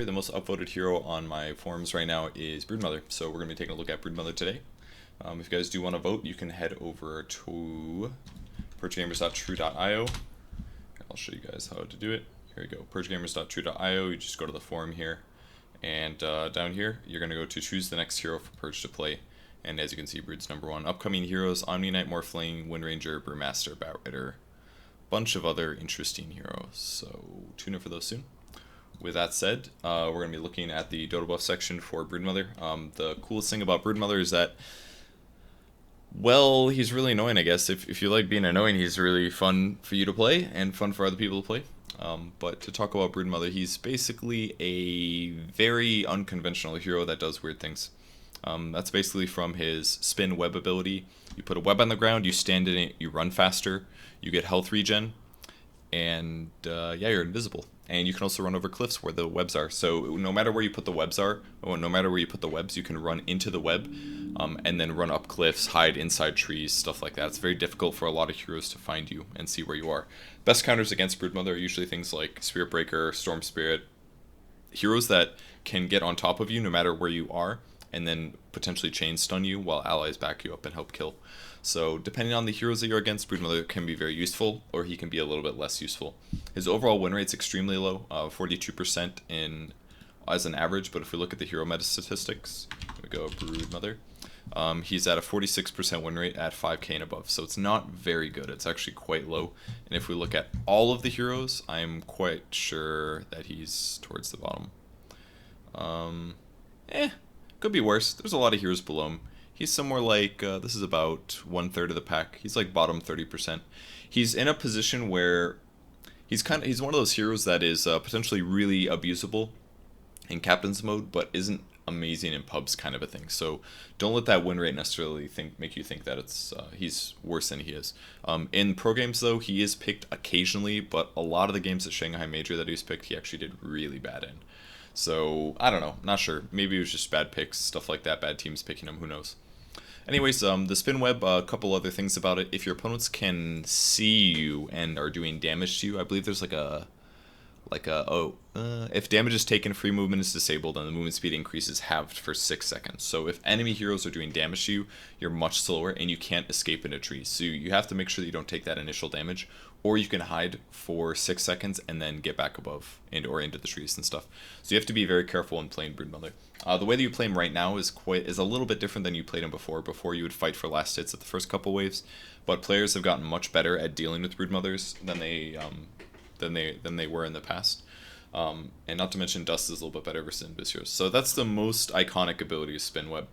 The most upvoted hero on my forums right now is Broodmother, so we're going to be taking a look at Broodmother today. If you guys do want to vote, you can head over to purgegamers.true.io. I'll show you guys how to do it. Here we go, purgegamers.true.io. You just go to the forum here, and down here, you're going to go to choose the next hero for Purge to play. And as you can see, Brood's #1. Upcoming heroes: Omni Knight, Morphling, Windranger, Brewmaster, Batrider, bunch of other interesting heroes. So tune in for those soon. With that said, we're going to be looking at the Dota buff section for Broodmother. The coolest thing about Broodmother is that, well, he's really annoying, I guess. If you like being annoying, he's really fun for you to play and fun for other people to play. But to talk about Broodmother, he's basically a very unconventional hero that does weird things. That's basically from his spin web ability. You put a web on the ground, you stand in it, you run faster, you get health regen, and yeah, you're invisible. And you can also run over cliffs where the webs are. So no matter where you put the webs are, or no matter where you put the webs, you can run into the web, and then run up cliffs, hide inside trees, stuff like that. It's very difficult for a lot of heroes to find you and see where you are. Best counters against Broodmother are usually things like Spirit Breaker, Storm Spirit, heroes that can get on top of you no matter where you are, and then potentially chain stun you while allies back you up and help kill. So depending on the heroes that you're against, Broodmother can be very useful, or he can be a little bit less useful. His overall win rate's extremely low, 42% as an average, but if we look at the hero meta statistics, here we go, Broodmother, he's at a 46% win rate at 5k and above, so it's not very good. It's actually quite low, and if we look at all of the heroes, I'm quite sure that he's towards the bottom. Could be worse. There's a lot of heroes below him. He's somewhere like, this is about 1/3 of the pack. He's like bottom 30%. He's in a position where he's one of those heroes that is potentially really abusable in captain's mode, but isn't amazing in pubs, kind of a thing. So don't let that win rate necessarily make you think that it's he's worse than he is. In pro games though, he is picked occasionally, but a lot of the games at Shanghai Major that he was picked, he actually did really bad in. So I don't know, not sure. Maybe it was just bad picks, stuff like that, bad teams picking him, who knows. Anyways, the spin web, a couple other things about it. If your opponents can see you and are doing damage to you, I believe there's if damage is taken, free movement is disabled, and the movement speed increases halved for 6 seconds. So if enemy heroes are doing damage to you, you're much slower, and you can't escape into trees. So you have to make sure that you don't take that initial damage, or you can hide for 6 seconds and then get back above or into the trees and stuff. So you have to be very careful in playing Broodmother. The way that you play him right now is a little bit different than you played him before. Before you would fight for last hits at the first couple waves, but players have gotten much better at dealing with Broodmothers than they were in the past. And not to mention Dust is a little bit better versus Invis heroes. So that's the most iconic ability of Spin Web.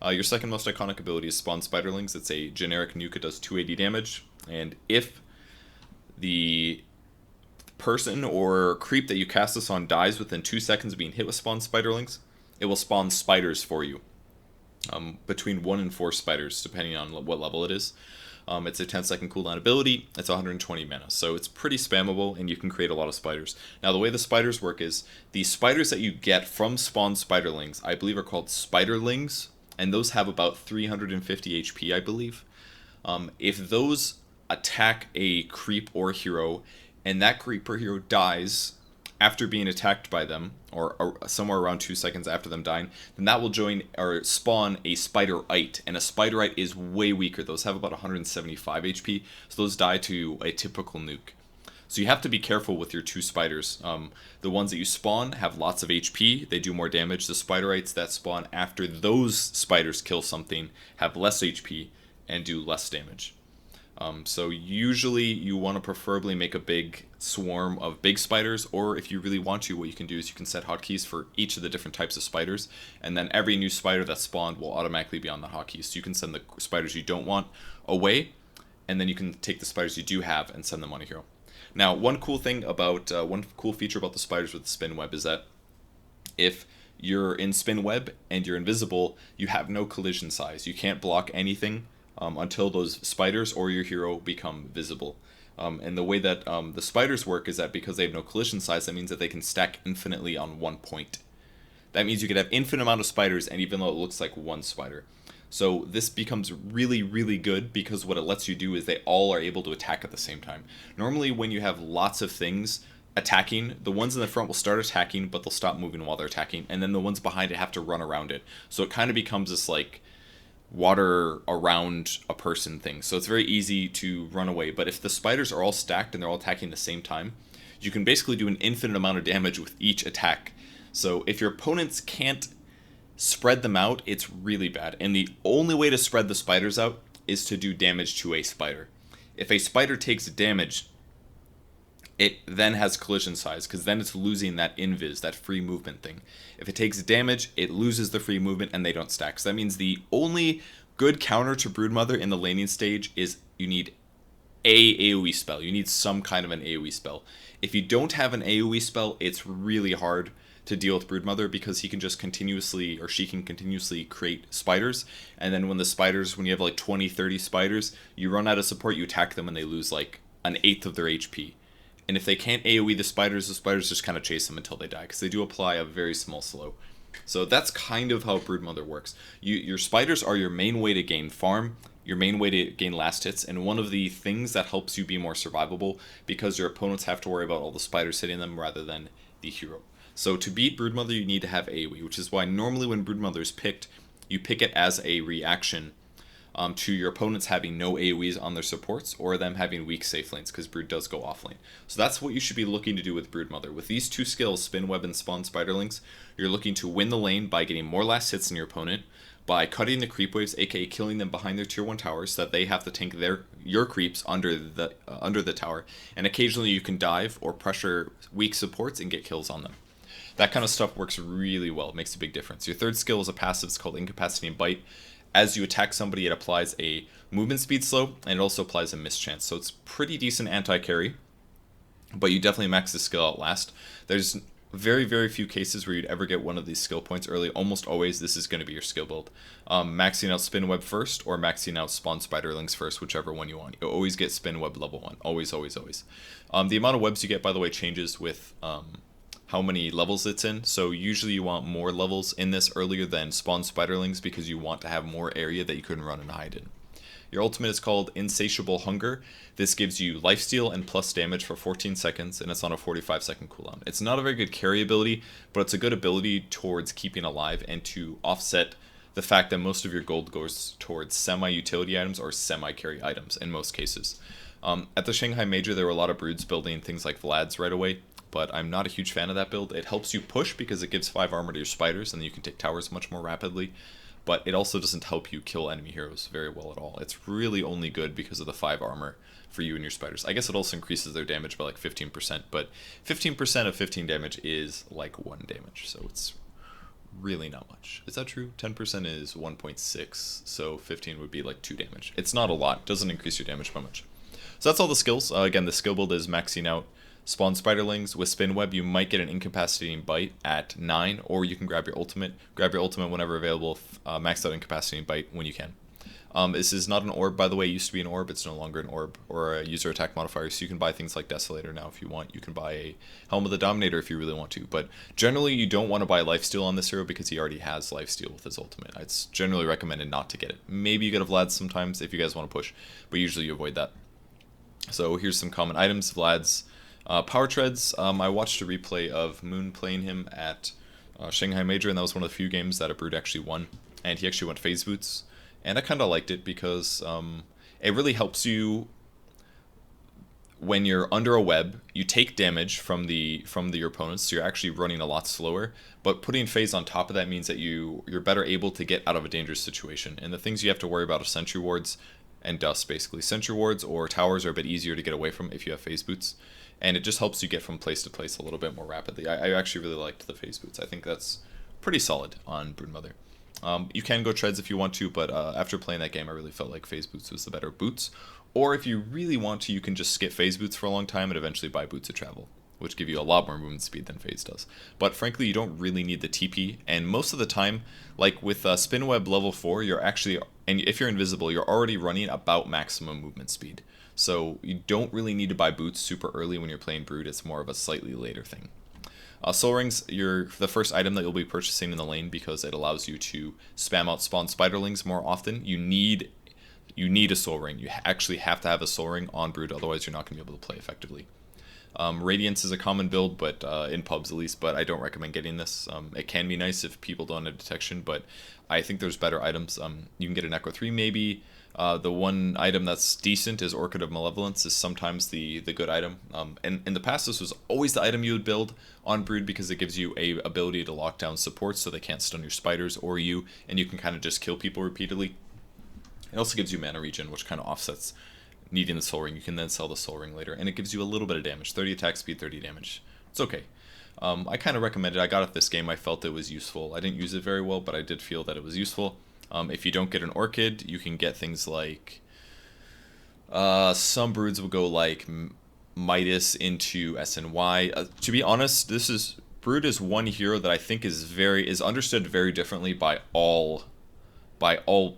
Your second most iconic ability is Spawn Spiderlings. It's a generic nuke. It does 280 damage, and if the person or creep that you cast this on dies within 2 seconds of being hit with Spawn Spiderlings, it will spawn spiders for you. Between 1 and 4 spiders, depending on what level it is. It's a 10-second cooldown ability. It's 120 mana, so it's pretty spammable, and you can create a lot of spiders. Now, the way the spiders work is the spiders that you get from Spawn Spiderlings, I believe, are called Spiderlings, and those have about 350 HP, I believe. If those attack a creep or hero, and that creep or hero dies after being attacked by them, or somewhere around 2 seconds after them dying, then that will join or spawn a Spiderite, and a Spiderite is way weaker. Those have about 175 HP, so those die to a typical nuke. So you have to be careful with your 2 spiders. The ones that you spawn have lots of HP, they do more damage. The Spiderites that spawn after those spiders kill something have less HP and do less damage. So usually you want to preferably make a big swarm of big spiders, or if you really want to, what you can do is you can set hotkeys for each of the different types of spiders, and then every new spider that's spawned will automatically be on the hotkey. So you can send the spiders you don't want away, and then you can take the spiders you do have and send them on a hero. Now, one cool feature about the spiders with the spin web is that if you're in spin web and you're invisible, you have no collision size. You can't block anything until those spiders or your hero become visible. And the way that the spiders work is that because they have no collision size, that means that they can stack infinitely on 1 point. That means you could have infinite amount of spiders, and even though it looks like 1 spider. So this becomes really, really good because what it lets you do is they all are able to attack at the same time. Normally when you have lots of things, attacking, the ones in the front will start attacking, but they'll stop moving while they're attacking, and then the ones behind it have to run around it. So it kind of becomes this like water around a person thing. So it's very easy to run away. But if the spiders are all stacked and they're all attacking at the same time, you can basically do an infinite amount of damage with each attack. So if your opponents can't spread them out, it's really bad. And the only way to spread the spiders out is to do damage to a spider. If a spider takes damage, it then has collision size, because then it's losing that invis, that free movement thing. If it takes damage, it loses the free movement and they don't stack. So that means the only good counter to Broodmother in the laning stage is you need a AoE spell. You need some kind of an AoE spell. If you don't have an AoE spell, it's really hard to deal with Broodmother, because he can just continuously, or she can continuously create spiders, and then when you have like 20, 30 spiders, you run out of support, you attack them, and they lose like an eighth of their HP. And if they can't AoE the spiders just kind of chase them until they die, because they do apply a very small slow. So that's kind of how Broodmother works. Your spiders are your main way to gain farm, your main way to gain last hits, and one of the things that helps you be more survivable, because your opponents have to worry about all the spiders hitting them rather than the hero. So to beat Broodmother, you need to have AoE, which is why normally when Broodmother is picked, you pick it as a reaction to your opponents having no AoEs on their supports, or them having weak safe lanes, because Brood does go offlane. So that's what you should be looking to do with Broodmother. With these two skills, Spin Web and Spawn Spiderlings, you're looking to win the lane by getting more last hits than your opponent, by cutting the creep waves, aka killing them behind their tier 1 towers, so that they have to tank your creeps under the tower, and occasionally you can dive or pressure weak supports and get kills on them. That kind of stuff works really well. It makes a big difference. Your third skill is a passive. It's called Incapacity and Bite. As you attack somebody, it applies a movement speed slow, and it also applies a mischance. So it's pretty decent anti-carry, but you definitely max the skill out last. There's very, very few cases where you'd ever get one of these skill points early. Almost always, this is going to be your skill build. Maxing out Spin Web first, or maxing out Spawn Spiderlings first, whichever one you want. You'll always get Spin Web level 1. Always, always, always. The amount of webs you get, by the way, changes with how many levels it's in. So usually you want more levels in this earlier than Spawn Spiderlings, because you want to have more area that you couldn't run and hide in. Your ultimate is called Insatiable Hunger. This gives you lifesteal and plus damage for 14 seconds, and it's on a 45-second cooldown. It's not a very good carry ability, but it's a good ability towards keeping alive and to offset the fact that most of your gold goes towards semi-utility items or semi-carry items in most cases. At the Shanghai Major, there were a lot of broods building things like Vlads right away, but I'm not a huge fan of that build. It helps you push because it gives 5 armor to your spiders, and then you can take towers much more rapidly. But it also doesn't help you kill enemy heroes very well at all. It's really only good because of the 5 armor for you and your spiders. I guess it also increases their damage by like 15%, but 15% of 15 damage is like 1 damage, so it's really not much. Is that true? 10% is 1.6, so 15 would be like 2 damage. It's not a lot. Doesn't increase your damage by much. So that's all the skills. Again, the skill build is maxing out Spawn Spiderlings. With Spin Web, you might get an Incapacitating Bite at 9, or you can grab your ultimate. Grab your ultimate whenever available, max out Incapacitating Bite when you can. This is not an orb, by the way. It used to be an orb. It's no longer an orb or a user attack modifier, so you can buy things like Desolator now if you want. You can buy a Helm of the Dominator if you really want to, but generally you don't want to buy Lifesteal on this hero because he already has Lifesteal with his ultimate. It's generally recommended not to get it. Maybe you get a Vlad sometimes if you guys want to push, but usually you avoid that. So here's some common items. Vlad's Power Treads. I watched a replay of Moon playing him at Shanghai Major, and that was one of the few games that a Brood actually won. And he actually went Phase Boots, and I kind of liked it because it really helps you when you're under a web. You take damage from your opponents, so you're actually running a lot slower. But putting Phase on top of that means that you're better able to get out of a dangerous situation. And the things you have to worry about are Sentry Wards and Dust, basically. Sentry Wards or Towers are a bit easier to get away from if you have Phase Boots. And it just helps you get from place to place a little bit more rapidly. I actually really liked the Phase Boots. I think that's pretty solid on Broodmother. You can go Treads if you want to, but after playing that game, I really felt like Phase Boots was the better boots. Or if you really want to, you can just skip Phase Boots for a long time and eventually buy Boots of Travel, which give you a lot more movement speed than Phase does. But frankly, you don't really need the TP, and most of the time, like with Spin Web level 4, you're actually, and if you're invisible, you're already running about maximum movement speed. So you don't really need to buy boots super early when you're playing Brood. It's more of a slightly later thing. Soul Rings, you're the first item that you'll be purchasing in the lane because it allows you to spam out Spawn Spiderlings more often. You need a Soul Ring. You actually have to have a Soul Ring on Brood, otherwise you're not going to be able to play effectively. Radiance is a common build, but in pubs at least, but I don't recommend getting this. It can be nice if people don't have detection, but I think there's better items. You can get a Necro 3 maybe. The one item that's decent is Orchid of Malevolence, is sometimes the good item. And in the past, this was always the item you would build on Brood because it gives you a ability to lock down support so they can't stun your spiders or you, and you can kind of just kill people repeatedly. It also gives you mana regen, which kind of offsets needing the soul ring. You can then sell the soul ring later, and it gives you a little bit of damage. 30 attack speed, 30 damage. It's okay. I kind of recommend it. I got it this game. I felt it was useful. I didn't use it very well, but I did feel that it was useful. If you don't get an Orchid, you can get things like... some Broods will go like Midas into SNY. To be honest, Brood is one hero that I think is understood very differently by all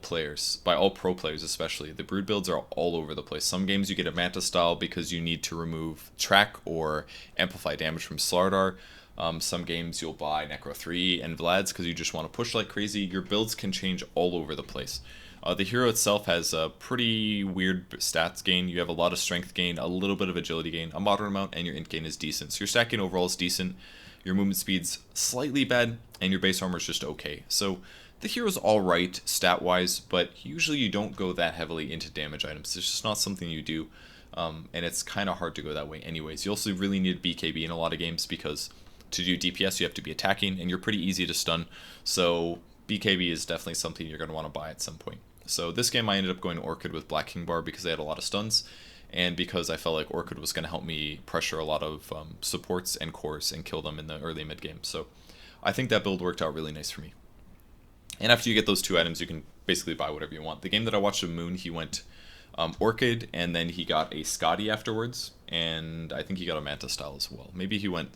players, by all pro players especially. The Brood builds are all over the place. Some games you get a Manta style because you need to remove track or amplify damage from Slardar. Some games you'll buy Necro 3 and Vlads because you just want to push like crazy. Your builds can change all over the place. The hero itself has a pretty weird stats gain. You have a lot of strength gain, a little bit of agility gain, a moderate amount, and your int gain is decent. So your stat gain overall is decent, your movement speed's slightly bad, and your base armor is just okay. So the hero's alright stat-wise, but usually you don't go that heavily into damage items. It's just not something you do, and it's kind of hard to go that way anyways. You also really need BKB in a lot of games because to do DPS you have to be attacking, and you're pretty easy to stun, so BKB is definitely something you're going to want to buy at some point. So this game I ended up going Orchid with Black King Bar because they had a lot of stuns, and because I felt like Orchid was going to help me pressure a lot of supports and cores and kill them in the early mid game. So I think that build worked out really nice for me. And after you get those two items, you can basically buy whatever you want. The game that I watched of Moon, he went Orchid, and then he got a Skadi afterwards, and I think he got a Manta style as well. Maybe he went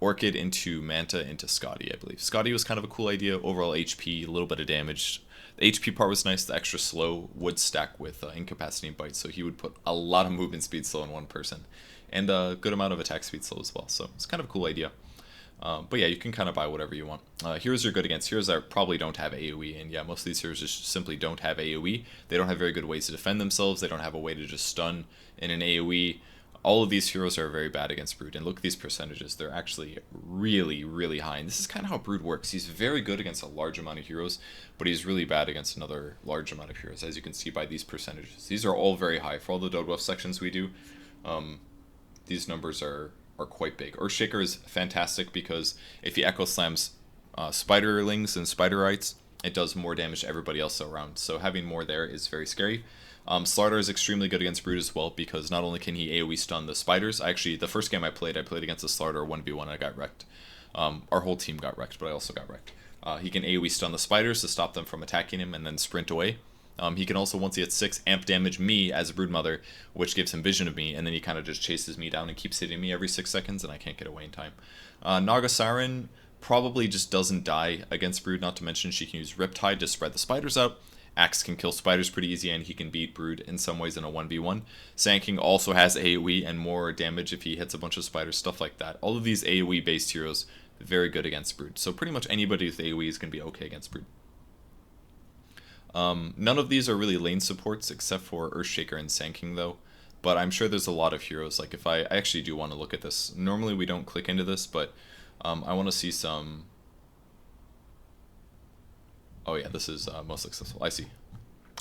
Orchid into Manta into Skadi, I believe. Skadi was kind of a cool idea. Overall HP, a little bit of damage. The HP part was nice. The extra slow would stack with incapacity and bite, so he would put a lot of movement speed slow in one person, and a good amount of attack speed slow as well. So it's kind of a cool idea. But yeah, you can kind of buy whatever you want. Heroes are good against heroes that probably don't have AoE, and yeah, most of these heroes just simply don't have AoE. They don't have very good ways to defend themselves. They don't have a way to just stun in an AoE. All of these heroes are very bad against Brood, and look at these percentages. They're actually really, really high, and this is kind of how Brood works. He's very good against a large amount of heroes, but he's really bad against another large amount of heroes, as you can see by these percentages. These are all very high. For all the Dota buff sections we do, these numbers are quite big. Earthshaker is fantastic because if he Echo Slams Spiderlings and Spiderites, it does more damage to everybody else around, so having more there is very scary. Slardar is extremely good against Brood as well because not only can he AoE stun the spiders, actually the first game I played against the Slardar 1v1 and I got wrecked. Our whole team got wrecked, but I also got wrecked. He can AoE stun the spiders to stop them from attacking him and then sprint away. He can also, once he hits 6, amp damage me as a Broodmother, which gives him vision of me, and then he kind of just chases me down and keeps hitting me every 6 seconds, and I can't get away in time. Naga Siren probably just doesn't die against Brood, not to mention she can use Riptide to spread the spiders out. Axe can kill spiders pretty easy, and he can beat Brood in some ways in a 1v1. Sand King also has AoE and more damage if he hits a bunch of spiders, stuff like that. All of these AoE based heroes, very good against Brood. So pretty much anybody with AoE is going to be okay against Brood. None of these are really lane supports except for Earthshaker and Sand King though, but I'm sure there's a lot of heroes. Like if I actually do want to look at this. Normally we don't click into this, but I want to see some... Oh yeah, this is most successful. I see.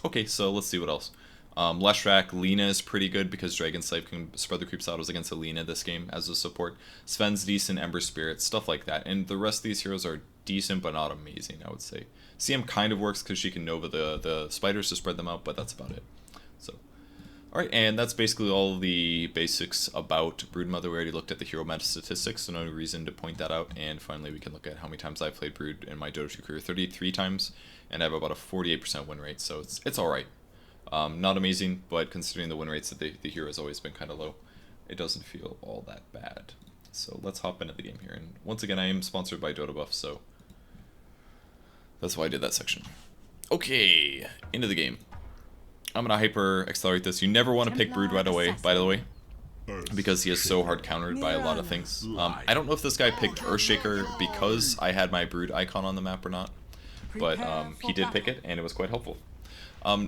Okay, so let's see what else. Leshrac, Lina is pretty good because Dragon Slave can spread the creeps out. I was against Alina this game as a support. Sven's decent, Ember Spirit, stuff like that. And the rest of these heroes are decent but not amazing, I would say. CM kind of works because she can Nova the spiders to spread them out, but that's about it. So, alright, and that's basically all the basics about Broodmother. We already looked at the hero meta statistics, so no reason to point that out. And finally, we can look at how many times I've played Brood in my Dota 2 career. 33 times, and I have about a 48% win rate, so it's alright. Not amazing, but considering the win rates that the hero has always been kind of low, it doesn't feel all that bad. So let's hop into the game here. And once again, I am sponsored by Dota Buff, so that's why I did that section. Okay, into the game. I'm gonna hyper accelerate this. You never want to pick Brood right away, by the way, because he is so hard countered by a lot of things. I don't know if this guy picked Earthshaker because I had my Brood icon on the map or not, but he did pick it, and it was quite helpful.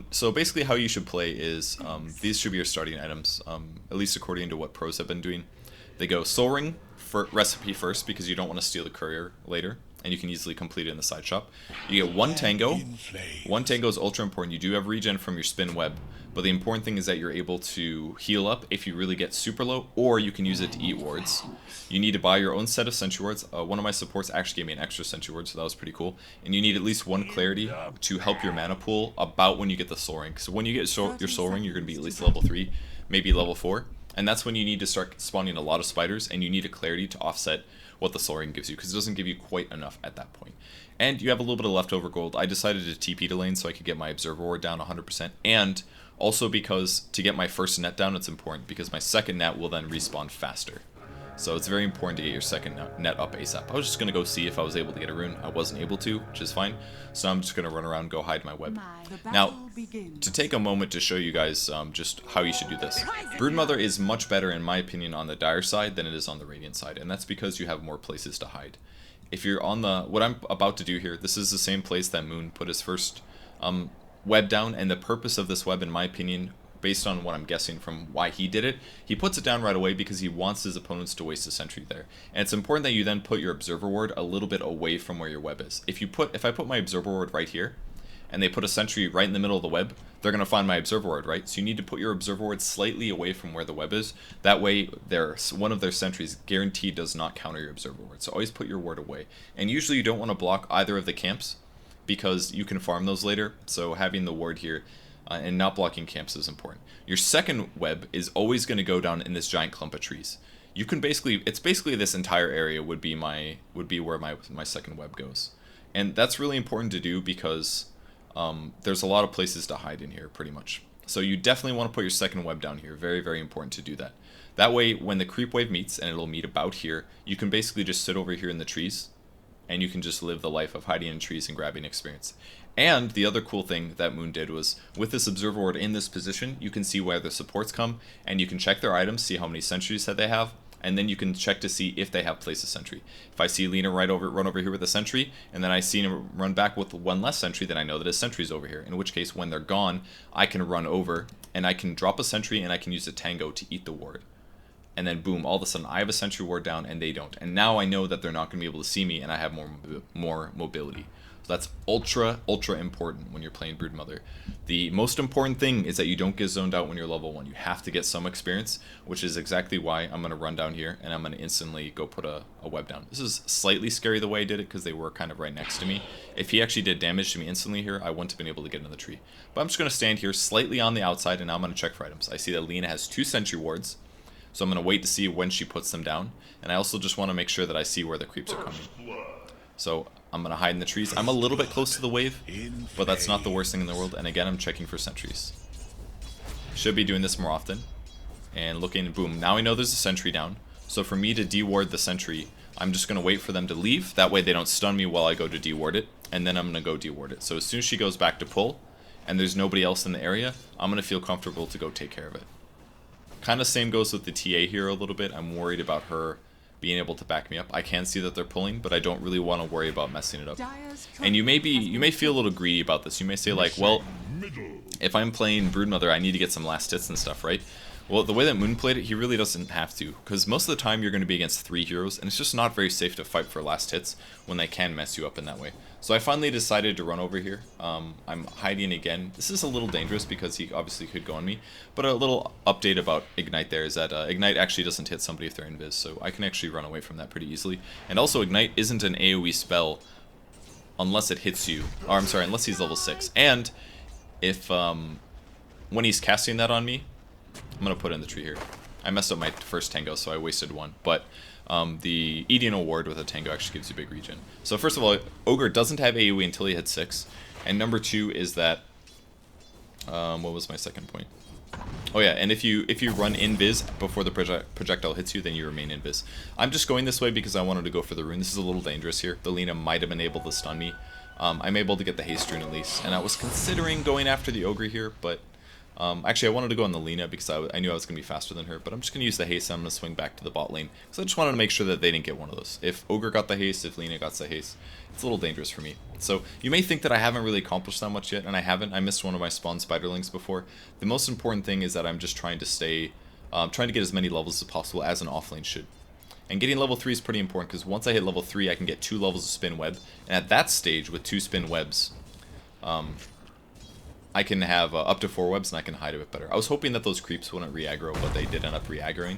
So basically how you should play is, these should be your starting items, at least according to what pros have been doing. They go Soul Ring for recipe first because you don't want to steal the courier later, and you can easily complete it in the side shop. You get one Tango. One Tango is ultra important. You do have regen from your spin web, but the important thing is that you're able to heal up if you really get super low, or you can use it to eat wards. You need to buy your own set of sentry wards. One of my supports actually gave me an extra sentry ward, so that was pretty cool. And you need at least one clarity to help your mana pool about when you get the Soul Ring. So when you get your Soul Ring, you're going to be at least level 3, maybe level 4. And that's when you need to start spawning a lot of spiders, and you need a clarity to offset what the Soul Ring gives you, because it doesn't give you quite enough at that point. And you have a little bit of leftover gold. I decided to TP to lane so I could get my Observer Ward down 100%, and also because to get my first net down, it's important, because my second net will then respawn faster. So it's very important to get your second net up ASAP. I was just going to go see if I was able to get a rune. I wasn't able to, which is fine. So I'm just going to run around and go hide my web. Now, to take a moment to show you guys just how you should do this. Broodmother is much better, in my opinion, on the Dire side than it is on the Radiant side. And that's because you have more places to hide. If you're on the... What I'm about to do here, this is the same place that Moon put his first web down. And the purpose of this web, in my opinion, based on what I'm guessing from why he did it, he puts it down right away because he wants his opponents to waste a sentry there. And it's important that you then put your Observer Ward a little bit away from where your web is. If I put my Observer Ward right here, and they put a sentry right in the middle of the web, they're going to find my Observer Ward, right? So you need to put your Observer Ward slightly away from where the web is. That way, one of their sentries guaranteed does not counter your Observer Ward. So always put your ward away. And usually you don't want to block either of the camps, because you can farm those later. So having the ward here and not blocking camps is important. Your second web is always going to go down in this giant clump of trees. You can it's basically this entire area would be where my second web goes. And that's really important to do because there's a lot of places to hide in here pretty much. So you definitely want to put your second web down here. Very, very important to do that. That way, when the creep wave meets, and it'll meet about here, you can basically just sit over here in the trees, and you can just live the life of hiding in trees and grabbing experience. And the other cool thing that Moon did was, with this Observer Ward in this position, you can see where the supports come, and you can check their items, see how many sentries that they have, and then you can check to see if they have placed a sentry. If I see Lina run over here with a sentry, and then I see him run back with one less sentry, then I know that his sentry's over here. In which case, when they're gone, I can run over, and I can drop a sentry, and I can use a Tango to eat the ward. And then boom, all of a sudden I have a sentry ward down and they don't. And now I know that they're not going to be able to see me, and I have more mobility. So that's ultra important when you're playing Broodmother. The most important thing is that you don't get zoned out when you're level 1. You have to get some experience, which is exactly why I'm going to run down here and I'm going to instantly go put a web down. This is slightly scary the way I did it because they were kind of right next to me. If he actually did damage to me instantly here, I wouldn't have been able to get into the tree. But I'm just going to stand here slightly on the outside, and now I'm going to check for items. I see that Lina has 2 sentry wards. So I'm going to wait to see when she puts them down. And I also just want to make sure that I see where the creeps are coming. So I'm going to hide in the trees. I'm a little bit close to the wave, but that's not the worst thing in the world. And again, I'm checking for sentries. Should be doing this more often. And looking, boom. Now I know there's a sentry down. So for me to deward the sentry, I'm just going to wait for them to leave. That way they don't stun me while I go to deward it. And then I'm going to go deward it. So as soon as she goes back to pull, and there's nobody else in the area, I'm going to feel comfortable to go take care of it. Kind of same goes with the TA here a little bit. I'm worried about her being able to back me up. I can see that they're pulling, but I don't really want to worry about messing it up. And you may feel a little greedy about this. You may say like, well, if I'm playing Broodmother, I need to get some last hits and stuff, right? Well, the way that Moon played it, he really doesn't have to, because most of the time you're going to be against 3 heroes, and it's just not very safe to fight for last hits when they can mess you up in that way. So I finally decided to run over here. I'm hiding again. This is a little dangerous because he obviously could go on me, but a little update about Ignite there is that Ignite actually doesn't hit somebody if they're invis, so I can actually run away from that pretty easily. And also Ignite isn't an AoE spell unless it hits you, or I'm sorry, unless he's level 6. And if when he's casting that on me, I'm going to put it in the tree here. I messed up my first Tango, so I wasted one. But the eating a ward with a Tango actually gives you big regen. So first of all, Ogre doesn't have AoE until he hits 6. And number 2 is that... what was my second point? Oh yeah, and if you run invis before the projectile hits you, then you remain invis. I'm just going this way because I wanted to go for the rune. This is a little dangerous here. The Lina might have been able to stun me. I'm able to get the haste rune at least. And I was considering going after the Ogre here, but... actually, I wanted to go on the Lina because I knew I was going to be faster than her, but I'm just going to use the haste and I'm going to swing back to the bot lane. Because I just wanted to make sure that they didn't get one of those. If Ogre got the haste, if Lina got the haste, it's a little dangerous for me. So you may think that I haven't really accomplished that much yet, and I haven't. I missed one of my spawn Spiderlings before. The most important thing is that I'm just trying to stay trying to get as many levels as possible as an offlane should. And getting level 3 is pretty important, because once I hit level 3, I can get 2 levels of spin web. And at that stage, with 2 spin webs, I can have up to 4 webs, and I can hide a bit better. I was hoping that those creeps wouldn't re-aggro, but they did end up re-aggroing.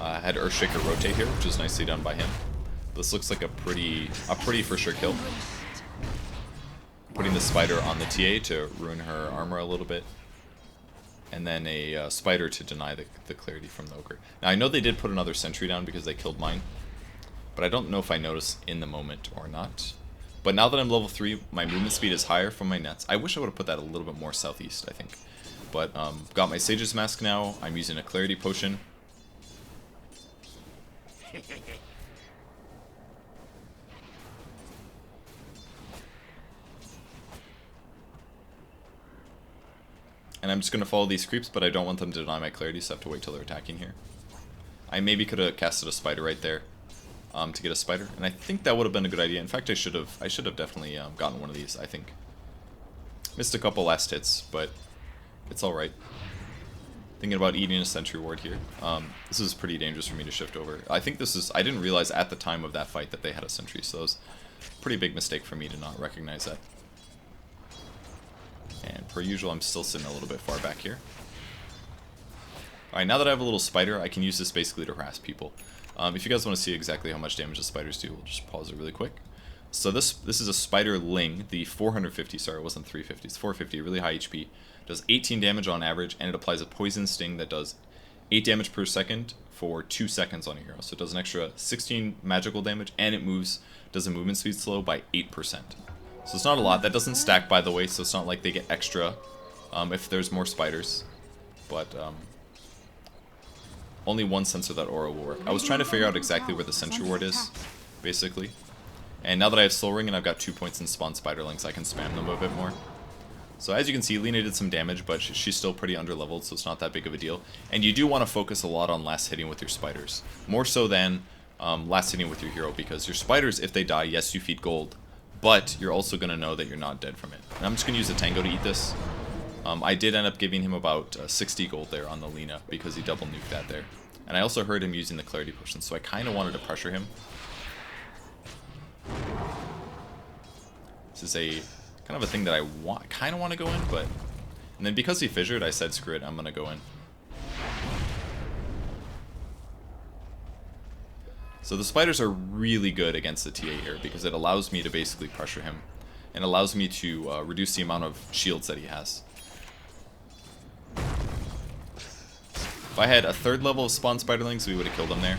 I had Earthshaker rotate here, which is nicely done by him. This looks like a pretty for sure kill. Putting the spider on the TA to ruin her armor a little bit. And then a spider to deny the clarity from the ogre. Now I know they did put another sentry down because they killed mine, but I don't know if I noticed in the moment or not. But now that I'm level 3, my movement speed is higher from my nets. I wish I would have put that a little bit more southeast, I think. But got my Sage's Mask now. I'm using a clarity potion. And I'm just going to follow these creeps, but I don't want them to deny my clarity, so I have to wait till they're attacking here. I maybe could have casted a spider right there to get a spider, and I think that would have been a good idea. In fact, I should have definitely gotten one of these, I think. Missed a couple last hits, but it's alright. Thinking about eating a sentry ward here. This is pretty dangerous for me to shift over. I think this is... I didn't realize at the time of that fight that they had a sentry, so it was a pretty big mistake for me to not recognize that. And per usual, I'm still sitting a little bit far back here. Alright, now that I have a little spider, I can use this basically to harass people. If you guys want to see exactly how much damage the spiders do, we'll just pause it really quick. So this is a Spiderling, the 450, sorry, it wasn't 350, it's 450, really high HP. Does 18 damage on average, and it applies a poison sting that does 8 damage per second for 2 seconds on a hero. So it does an extra 16 magical damage, and it does a movement speed slow by 8%. So it's not a lot. That doesn't stack, by the way, so it's not like they get extra if there's more spiders. But only one sensor that aura will work. I was trying to figure out exactly where the sentry ward is, basically. And now that I have Soul Ring and I've got 2 points in spawn Spiderlings, I can spam them a bit more. So as you can see, Lena did some damage, but she's still pretty underleveled, so it's not that big of a deal. And you do want to focus a lot on last hitting with your spiders. More so than last hitting with your hero, because your spiders, if they die, yes, you feed gold. But you're also going to know that you're not dead from it. And I'm just going to use a Tango to eat this. I did end up giving him about 60 gold there on the Lena, because he double nuked that there. And I also heard him using the Clarity Potion, so I kind of wanted to pressure him. This is a kind of a thing that I kind of want to go in, but... And then because he fissured, I said, screw it, I'm going to go in. So the spiders are really good against the TA here, because it allows me to basically pressure him. And allows me to reduce the amount of shields that he has. If I had a 3rd level of spawn Spiderlings, we would have killed him there.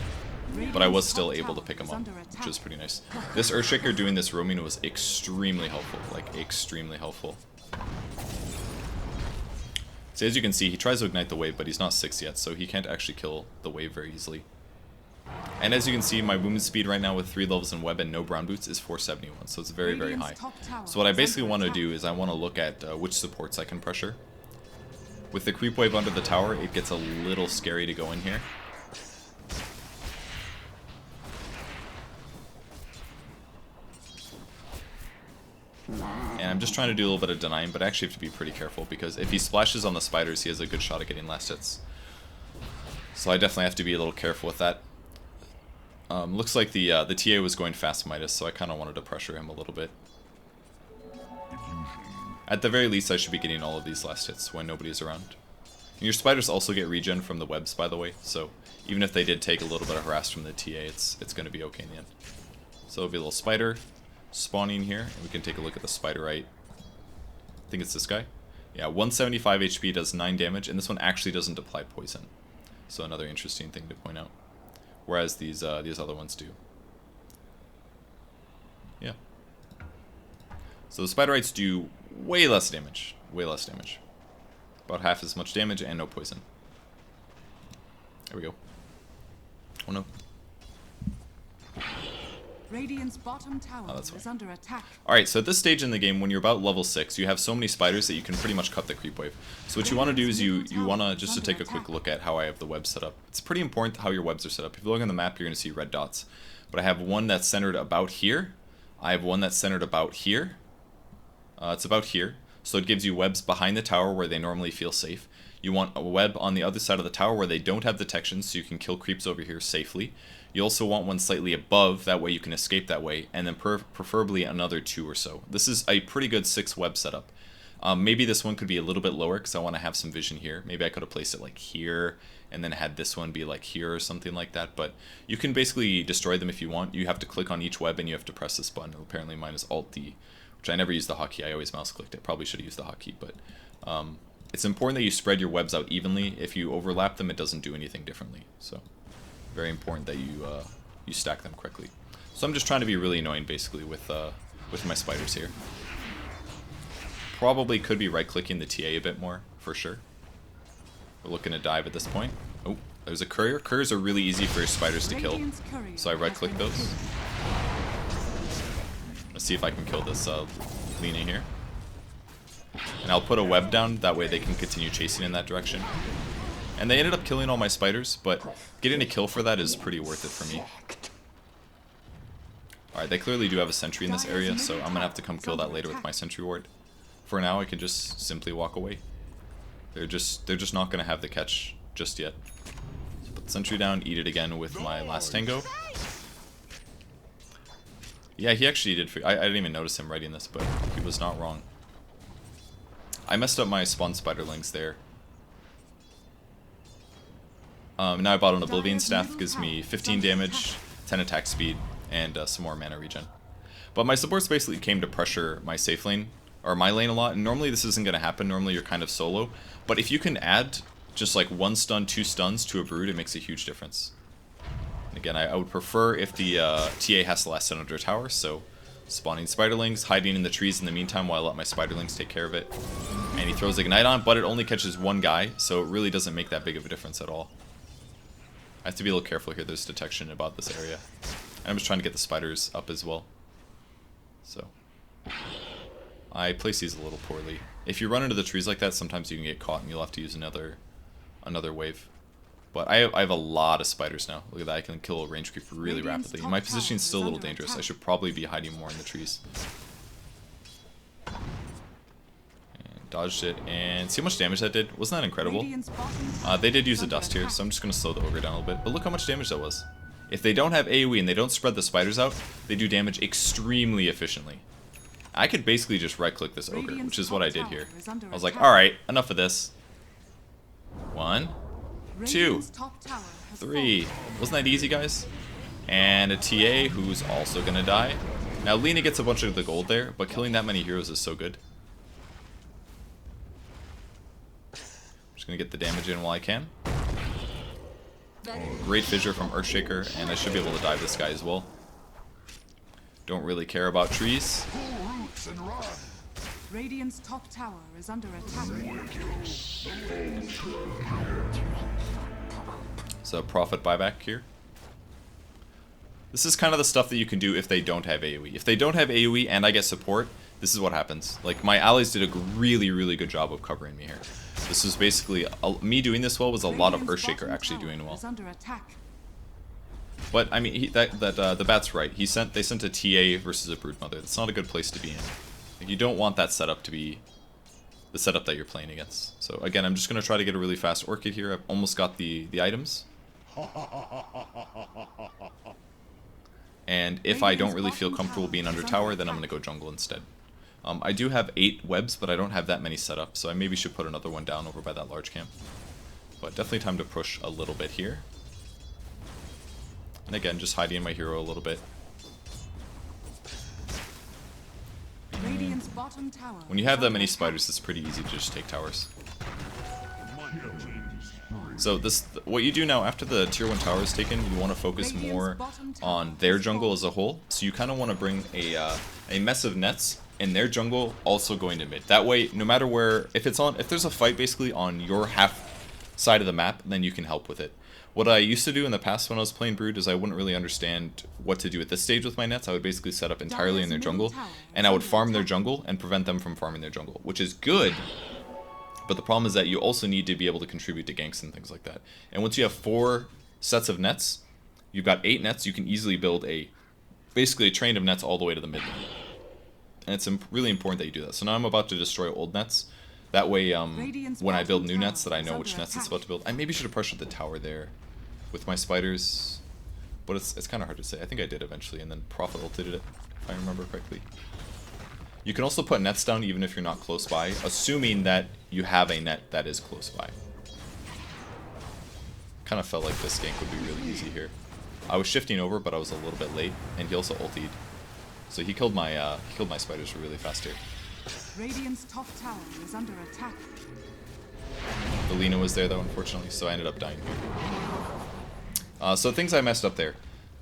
But I was still able to pick him up, which was pretty nice. This Earthshaker doing this roaming was extremely helpful, like extremely helpful. So as you can see, he tries to ignite the wave, but he's not 6 yet, so he can't actually kill the wave very easily. And as you can see, my movement speed right now with 3 levels in web and no brown boots is 471, so it's very, very high. So what I basically want to do is I want to look at which supports I can pressure. With the creep wave under the tower, it gets a little scary to go in here. And I'm just trying to do a little bit of denying, but I actually have to be pretty careful, because if he splashes on the spiders, he has a good shot at getting last hits. So I definitely have to be a little careful with that. Looks like the TA was going fast Midas, so I kind of wanted to pressure him a little bit. At the very least, I should be getting all of these last hits when nobody's around. And your spiders also get regen from the webs, by the way, so even if they did take a little bit of harass from the TA, it's going to be okay in the end. So it'll be a little spider spawning here, and we can take a look at the Spiderite. I think it's this guy. Yeah, 175 HP, does 9 damage, and this one actually doesn't apply poison. So another interesting thing to point out. Whereas these other ones do. Yeah. So the Spiderites do way less damage. Way less damage. About half as much damage and no poison. There we go. Oh no. Radiant's bottom tower is under attack. Alright, so at this stage in the game, when you're about level 6, you have so many spiders that you can pretty much cut the creep wave. So what you want to do is you want to, just to take a quick look at how I have the web set up. It's pretty important how your webs are set up. If you look on the map, you're going to see red dots. But I have one that's centered about here. I have one that's centered about here. It's about here. So it gives you webs behind the tower where they normally feel safe. You want a web on the other side of the tower where they don't have detection, so you can kill creeps over here safely. You also want one slightly above, that way you can escape that way, and then preferably another 2 or so. This is a pretty good 6 web setup. Maybe this one could be a little bit lower because I want to have some vision here. Maybe I could have placed it like here and then had this one be like here or something like that. But you can basically destroy them if you want. You have to click on each web and you have to press this button. Apparently mine is Alt-D, which I never use the hotkey. I always mouse clicked it. Probably should have used the hotkey, but it's important that you spread your webs out evenly. If you overlap them, it doesn't do anything differently. So very important that you stack them correctly. So I'm just trying to be really annoying basically with my spiders here. Probably could be right-clicking the TA a bit more, for sure. We're looking to dive at this point. Oh, there's a courier. Couriers are really easy for your spiders to kill, so I right-click those. Let's see if I can kill this Lina here. And I'll put a web down, that way they can continue chasing in that direction. And they ended up killing all my spiders, but getting a kill for that is pretty worth it for me. Alright, they clearly do have a sentry in this area, so I'm gonna have to come kill that later with my sentry ward. For now, I can just simply walk away. They're just not gonna have the catch just yet. So put the sentry down, eat it again with my last tango. Yeah, he actually did. I didn't even notice him writing this, but he was not wrong. I messed up my spawn spiderlings there. Now I bought an Oblivion Staff, gives me 15 damage, 10 attack speed, and some more mana regen. But my supports basically came to pressure my safe lane, or my lane a lot, and normally this isn't going to happen. Normally you're kind of solo, but if you can add just like 1 stun, 2 stuns to a brood, it makes a huge difference. And again, I would prefer if the TA has the last stun under a tower, so spawning spiderlings, hiding in the trees in the meantime while I let my spiderlings take care of it. And he throws Ignite on, but it only catches 1 guy, so it really doesn't make that big of a difference at all. I have to be a little careful here. There's detection about this area. And I'm just trying to get the spiders up as well. So I place these a little poorly. If you run into the trees like that, sometimes you can get caught and you'll have to use another wave. But I have a lot of spiders now. Look at that, I can kill a range creep really rapidly. My position is still a little dangerous. I should probably be hiding more in the trees. And dodged it, and see how much damage that did? Wasn't that incredible? They did use a dust here, so I'm just going to slow the ogre down a little bit. But look how much damage that was. If they don't have AoE and they don't spread the spiders out, they do damage extremely efficiently. I could basically just right-click this ogre, which is what I did here. I was like, alright, enough of this. 1, 2, 3. Wasn't that easy, guys? And a TA who's also gonna die. Now, Lina gets a bunch of the gold there, but killing that many heroes is so good. Just gonna get the damage in while I can. Great fissure from Earthshaker, and I should be able to dive this guy as well. Don't really care about trees. Radiant's top tower is under attack. So profit buyback here. This is kind of the stuff that you can do if they don't have AoE. If they don't have AoE and I get support, this is what happens. Like, my allies did a really, really good job of covering me here. This was basically, me doing this well was a lot of Earthshaker actually doing well. But I mean, the bat's right. They sent a TA versus a Broodmother. That's not a good place to be in. Like, you don't want that setup to be the setup that you're playing against. So again, I'm just gonna try to get a really fast Orchid here. I've almost got the items. And if I don't really feel comfortable being under tower, then I'm gonna go jungle instead. I do have 8 webs, but I don't have that many set up, so I maybe should put another one down over by that large camp. But definitely time to push a little bit here. And again, just hiding my hero a little bit. When you have that many spiders, it's pretty easy to just take towers. So what you do now, after the tier 1 tower is taken, you want to focus more on their jungle as a whole. So you kind of want to bring a mess of nets and their jungle also going to mid. That way, no matter where, if there's a fight basically on your half side of the map, then you can help with it. What I used to do in the past when I was playing Brood is I wouldn't really understand what to do at this stage with my nets. I would basically set up entirely in their jungle, and I would farm their jungle and prevent them from farming their jungle, which is good. But the problem is that you also need to be able to contribute to ganks and things like that. And once you have 4 sets of nets, you've got 8 nets, you can easily build basically a train of nets all the way to the mid lane. And it's really important that you do that. So now I'm about to destroy old nets. That way, when I build new nets, that I know which nets it's about to build. I maybe should have pressured the tower there with my spiders, but it's kind of hard to say. I think I did eventually, and then Prophet ulted it, if I remember correctly. You can also put nets down even if you're not close by, assuming that you have a net that is close by. Kind of felt like this gank would be really easy here. I was shifting over, but I was a little bit late, and he also ultied. So he killed my spiders really fast here. Radiant's top tower is under attack. The Lina was there though, unfortunately, so I ended up dying here. So things I messed up there.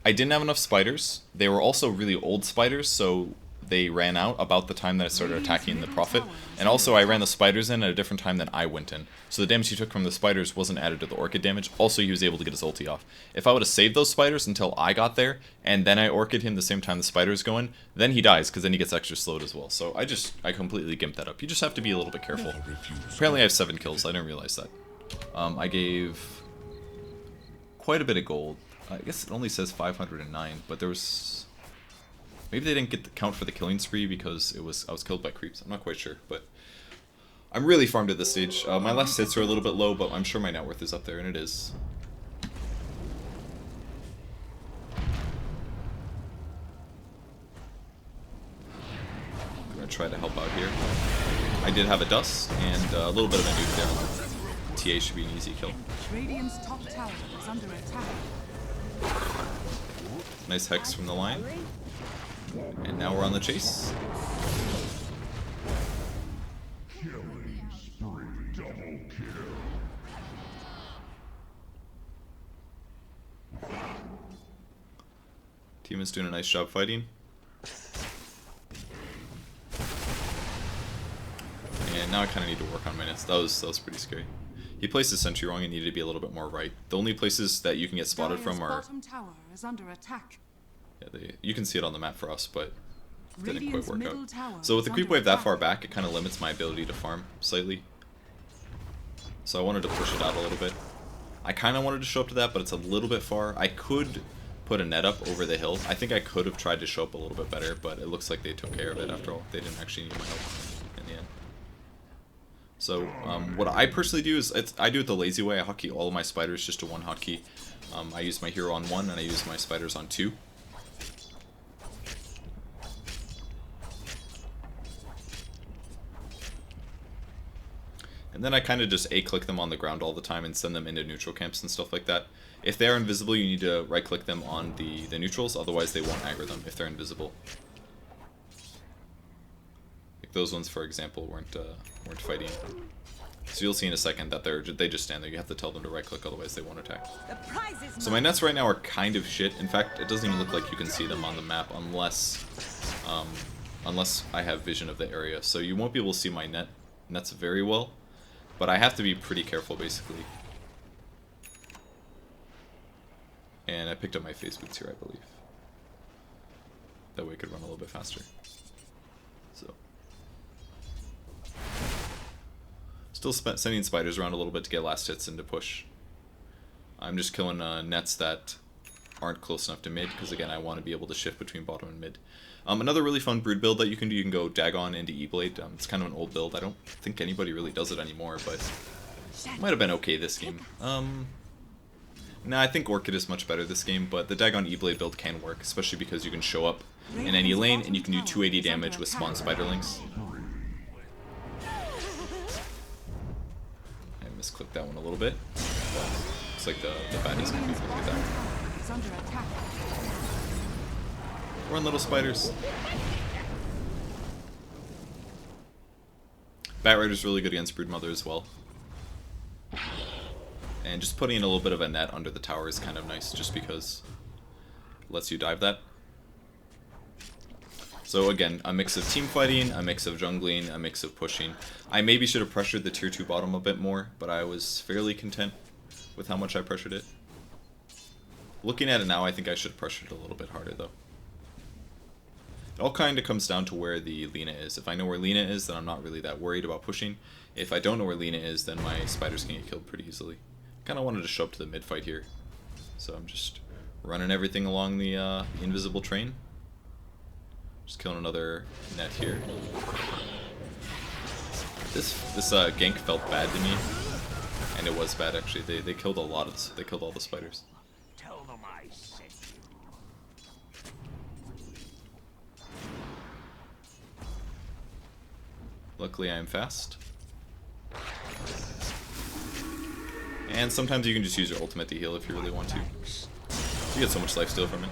I didn't have enough spiders. They were also really old spiders, so they ran out about the time that I started attacking the Prophet. And also I ran the spiders in at a different time than I went in. So the damage he took from the spiders wasn't added to the Orchid damage. Also, he was able to get his ulti off. If I would have saved those spiders until I got there, and then I Orchid him the same time the spiders go in, then he dies, because then he gets extra slowed as well. So I completely gimped that up. You just have to be a little bit careful. Apparently I have 7 kills. I didn't realize that. I gave quite a bit of gold. I guess it only says 509, but there was... Maybe they didn't get the count for the killing spree because I was killed by creeps. I'm not quite sure, but I'm really farmed at this stage. My last hits are a little bit low, but I'm sure my net worth is up there, and it is. I'm gonna try to help out here. I did have a dust and a little bit of a nuke there. TA should be an easy kill. Radiant's top tower is under attack. Nice hex from the line. And now we're on the chase. Killing spree, double kill. Team is doing a nice job fighting. And now I kind of need to work on my nets. That was pretty scary. He placed his sentry wrong and needed to be a little bit more right. The only places that you can get spotted from are... bottom tower is under attack. Yeah, you can see it on the map for us, but it didn't quite work middle out. tower So with the is creep under wave that attack. far back, it kind of limits my ability to farm slightly. So I wanted to push it out a little bit. I kind of wanted to show up to that, but it's a little bit far. I could put a net up over the hill. I think I could have tried to show up a little bit better, but it looks like they took care of it after all. They didn't actually need my help in the end. So what I personally do is, I do it the lazy way. I hotkey all of my spiders just to one hotkey. I use my hero on 1 and I use my spiders on 2. And then I kind of just A-click them on the ground all the time and send them into neutral camps and stuff like that. If they're invisible, you need to right-click them on the neutrals, otherwise they won't aggro them if they're invisible. Like those ones, for example, weren't fighting. So you'll see in a second that they just stand there. You have to tell them to right-click, otherwise they won't attack. So my nets right now are kind of shit. In fact, it doesn't even look like you can see them on the map unless I have vision of the area. So you won't be able to see my nets very well. But I have to be pretty careful, basically. And I picked up my phase boots here, I believe. That way I could run a little bit faster. So. Still sending spiders around a little bit to get last hits and to push. I'm just killing nets that aren't close enough to mid, because again, I want to be able to shift between bottom and mid. Another really fun brood build that you can do, you can go Dagon into E-Blade. It's kind of an old build. I don't think anybody really does it anymore, but it might have been okay this game. Nah, I think Orchid is much better this game, but the Dagon E-Blade build can work, especially because you can show up in any lane and you can do 280 damage with spawn Spiderlings. I misclicked that one a little bit. Looks like the bat is confused. Look at that. Run, little spiders. Bat Rider's really good against Broodmother as well. And just putting in a little bit of a net under the tower is kind of nice, just because it lets you dive that. So again, a mix of team fighting, a mix of jungling, a mix of pushing. I maybe should have pressured the tier 2 bottom a bit more, but I was fairly content with how much I pressured it. Looking at it now, I think I should have pressured it a little bit harder though. It all kind of comes down to where the Lina is. If I know where Lina is, then I'm not really that worried about pushing. If I don't know where Lina is, then my spiders can get killed pretty easily. Kind of wanted to show up to the mid fight here. So I'm just running everything along the invisible train. Just killing another net here. This gank felt bad to me, and it was bad actually. They killed a lot of they killed all the spiders. Tell them I sent you. Luckily, I am fast. And sometimes you can just use your ultimate to heal if you really want to. You get so much lifesteal from it.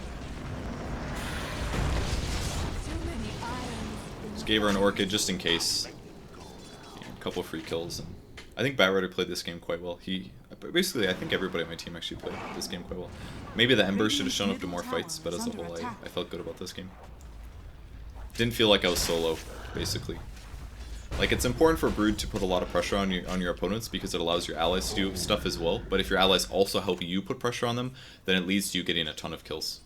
Just gave her an Orchid just in case. Yeah, a couple free kills. And I think Batrider played this game quite well. Basically, I think everybody on my team actually played this game quite well. Maybe the Ember should have shown up to more fights, but as a whole, I felt good about this game. Didn't feel like I was solo, basically. Like, it's important for Brood to put a lot of pressure on your opponents because it allows your allies to do stuff as well. But if your allies also help you put pressure on them, then it leads to you getting a ton of kills.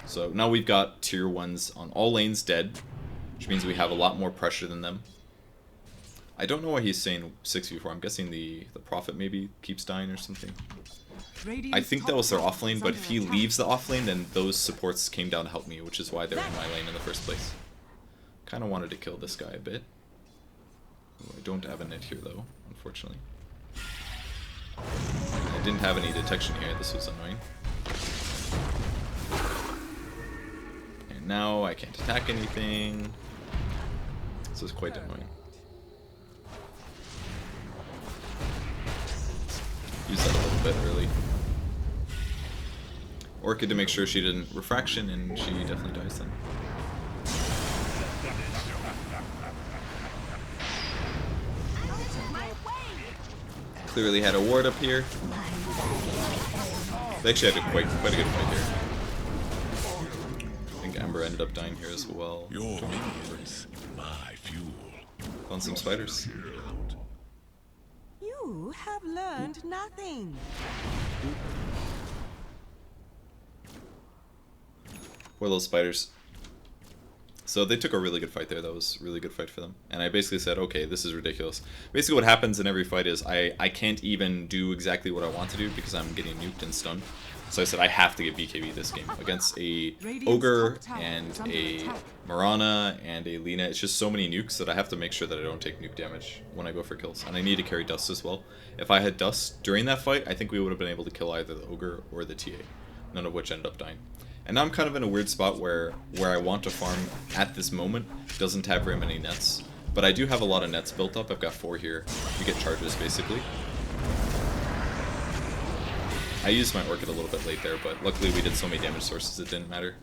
So now we've got tier 1s on all lanes dead, which means we have a lot more pressure than them. I don't know why he's saying 6v4. I'm guessing the Prophet maybe keeps dying or something. I think that was their offlane, but if he leaves the offlane, then those supports came down to help me, which is why they're in my lane in the first place. Kind of wanted to kill this guy a bit. Ooh, I don't have a net here though, unfortunately. I didn't have any detection here, this was annoying. And now I can't attack anything. This is quite annoying. Use that a little bit early. Orchid to make sure she didn't refraction, and she definitely dies then. Clearly had a ward up here. They actually had quite a good fight here. I think Ember ended up dying here as well. Your minions, my fuel. Found some spiders. You have learned nothing. Poor little spiders. So they took a really good fight there. That was a really good fight for them. And I basically said, okay, this is ridiculous. Basically what happens in every fight is I can't even do exactly what I want to do because I'm getting nuked and stunned. So I said I have to get BKB this game against a Ogre and a Mirana and a Lina. It's just so many nukes that I have to make sure that I don't take nuke damage when I go for kills. And I need to carry Dust as well. If I had Dust during that fight, I think we would have been able to kill either the Ogre or the TA. None of which ended up dying. And now I'm kind of in a weird spot where I want to farm at this moment doesn't have very many nets. But I do have a lot of nets built up. I've got 4 here. You get charges basically. I used my Orchid a little bit late there, but luckily we did so many damage sources it didn't matter.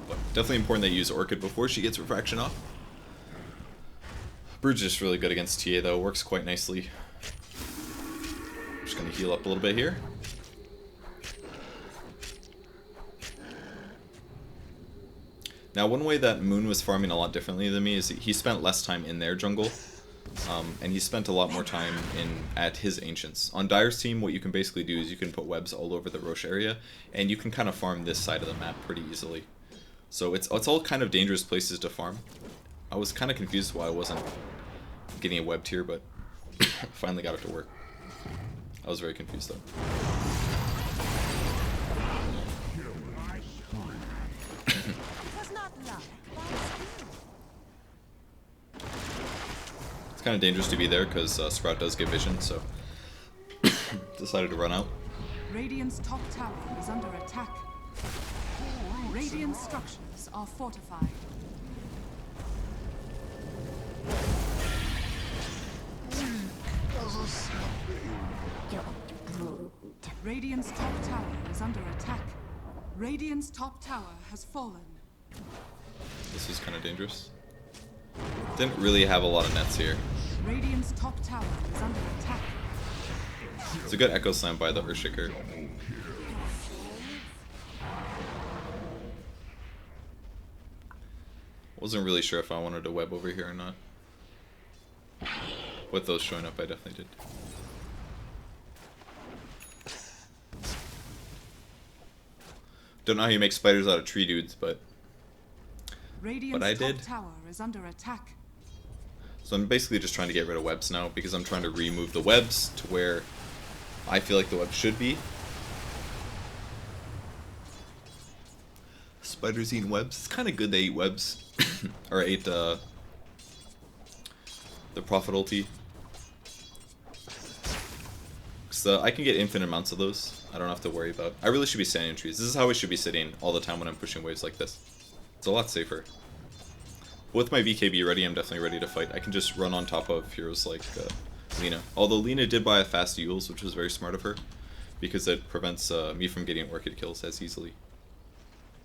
But definitely important that you use Orchid before she gets refraction off. Brood's just really good against TA though, works quite nicely. Just gonna heal up a little bit here. Now, one way that Moon was farming a lot differently than me is he spent less time in their jungle, and he spent a lot more time at his Ancients. On Dire's team, what you can basically do is you can put webs all over the Roche area, and you can kind of farm this side of the map pretty easily. So it's all kind of dangerous places to farm. I was kind of confused why I wasn't getting a web tier, but finally got it to work. I was very confused though. It's kind of dangerous to be there because Sprout does get vision, so decided to run out. Radiant's top tower is under attack. Radiant structures are fortified. Radiant's top tower is under attack. Radiant's top tower has fallen. This is kind of dangerous. Didn't really have a lot of nets here. Radiant's top tower is under attack. It's a good Echo Slam by the Earthshaker. Wasn't really sure if I wanted to web over here or not. With those showing up, I definitely did. Don't know how you make spiders out of tree dudes, but I did. Top tower is under attack. So I'm basically just trying to get rid of webs now because I'm trying to remove the webs to where I feel like the web should be. Spiders eating webs. It's kind of good they eat webs. Or ate the Prophet ulti. So I can get infinite amounts of those. I don't have to worry about. I really should be standing in trees. This is how I should be sitting all the time when I'm pushing waves like this. It's a lot safer. With my BKB ready, I'm definitely ready to fight. I can just run on top of heroes like Lina. Although Lina did buy a fast Euls, which was very smart of her, because it prevents me from getting Orchid kills as easily.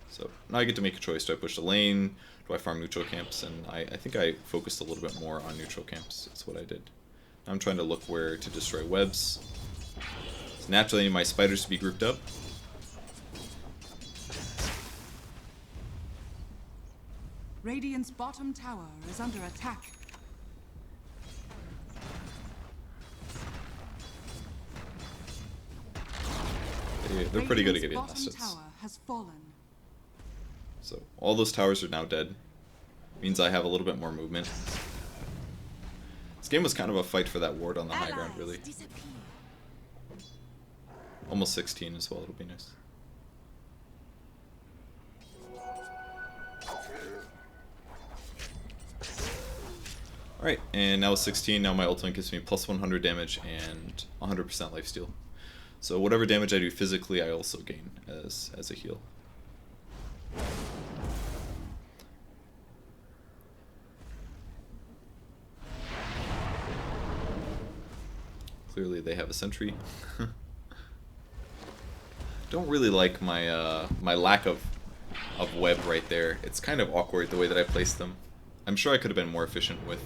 So now I get to make a choice. Do I push the lane? Do I farm neutral camps? And I think I focused a little bit more on neutral camps. That's what I did. Now I'm trying to look where to destroy webs. So naturally I need my spiders to be grouped up. Radiant's bottom tower is under attack. They're pretty good at getting Radiant's last hits. bottom tower has fallen. So all those towers are now dead. Means I have a little bit more movement. This game was kind of a fight for that ward on the high ground, really. Almost 16 as well, it'll be nice. Alright, and now with 16, now my ultimate gives me plus 100 damage and 100% lifesteal. So whatever damage I do physically, I also gain as a heal. Clearly they have a sentry. Don't really like my my lack of web right there. It's kind of awkward the way that I placed them. I'm sure I could have been more efficient with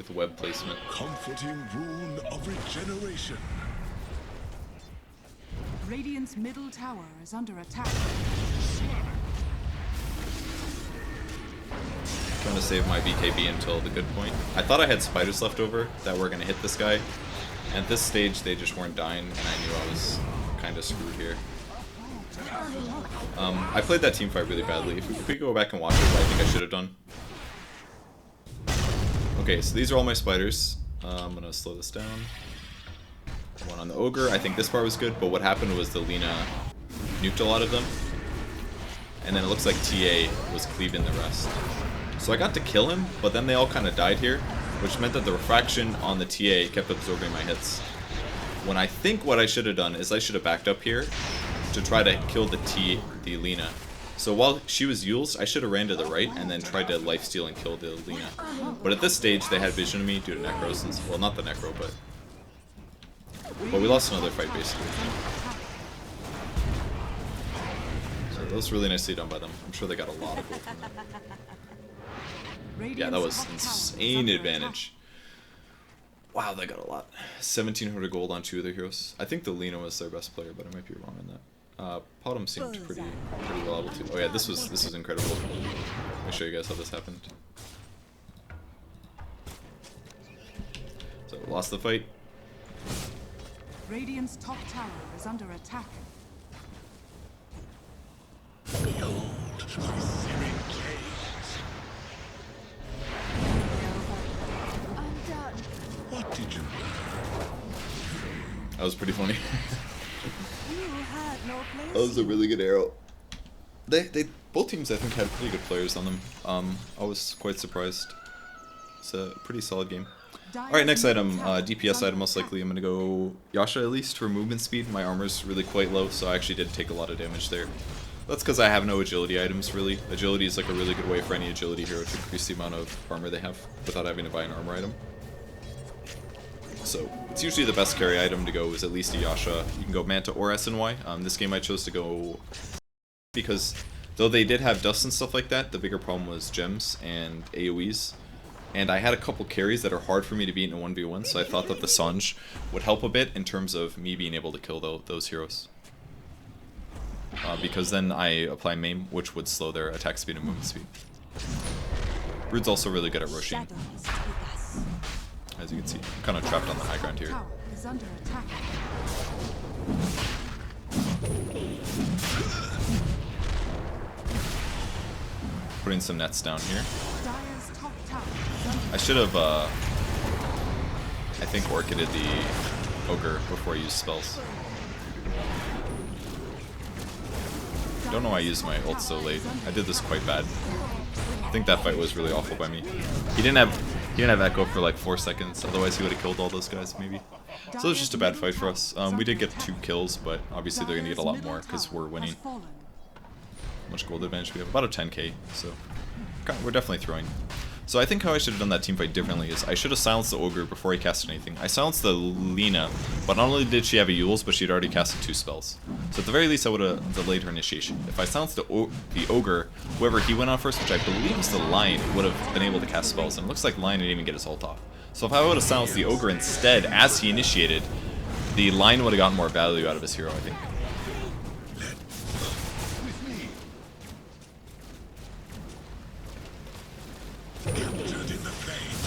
web placement. Comforting rune of regeneration. Radiant's middle tower is under attack. Trying to save my BKB until the good point. I thought I had spiders left over that were going to hit this guy. And at this stage, they just weren't dying, and I knew I was kind of screwed here. I played that team fight really badly. If we go back and watch it, what I think I should have done. Okay, so these are all my spiders. I'm going to slow this down. One on the ogre. I think this part was good, but what happened was the Lina nuked a lot of them. And then it looks like TA was cleaving the rest. So I got to kill him, but then they all kind of died here, which meant that the refraction on the TA kept absorbing my hits. When I think what I should have done is I should have backed up here to try to kill the Lina. So while she was Euls, I should have ran to the right and then tried to lifesteal and kill the Lina. But at this stage, they had vision of me due to Necros. Well, not the Necro, but we lost another fight basically. So that was really nicely done by them. I'm sure they got a lot of gold from that. Yeah, that was insane advantage. Wow, they got a lot. 1,700 gold on 2 of their heroes. I think the Lina was their best player, but I might be wrong on that. Potom seemed pretty well able to. Oh yeah, this was incredible. Let me show you guys how this happened. So lost the fight. Radiant's top tower is under attack. Behold my searing gaze. What did you learn? That was pretty funny. You had no place. That was a really good arrow. They both teams I think had pretty good players on them. I was quite surprised. It's a pretty solid game. Alright, next item, DPS item most likely. I'm gonna go Yasha at least for movement speed. My armor's really quite low, so I actually did take a lot of damage there. That's because I have no agility items really. Agility is like a really good way for any agility hero to increase the amount of armor they have without having to buy an armor item. So it's usually the best carry item to go is at least a Yasha. You can go Manta or SNY. This game I chose to go because though they did have dust and stuff like that, the bigger problem was gems and AoEs. And I had a couple carries that are hard for me to beat in a 1v1, so I thought that the Sanj would help a bit in terms of me being able to kill those heroes. Because then I apply Maim, which would slow their attack speed and movement speed. Brood's also really good at rushing. As you can see, I'm kind of trapped on the high ground here. Tower is under attack. Putting some nets down here. Dire's top tower is under I should have, I think Orchided the Ogre before I used spells. Don't know why I used my ult so late. I did this quite bad. I think that fight was really awful by me. He didn't have He didn't have Echo for like 4 seconds, otherwise he would have killed all those guys, maybe. So it was just a bad fight for us. We did get 2 kills, but obviously they're going to get a lot more because we're winning. How much gold advantage we have? About a 10k, so we're definitely throwing. So I think how I should have done that team fight differently is I should have silenced the Ogre before he casted anything. I silenced the Lina, but not only did she have a Yules, but she'd already casted 2 spells. So at the very least I would have delayed her initiation. If I silenced the Ogre, whoever he went on first, which I believe is the Lion, would have been able to cast spells. And it looks like Lion didn't even get his ult off. So if I would have silenced the Ogre instead as he initiated, the Lion would have gotten more value out of his hero, I think.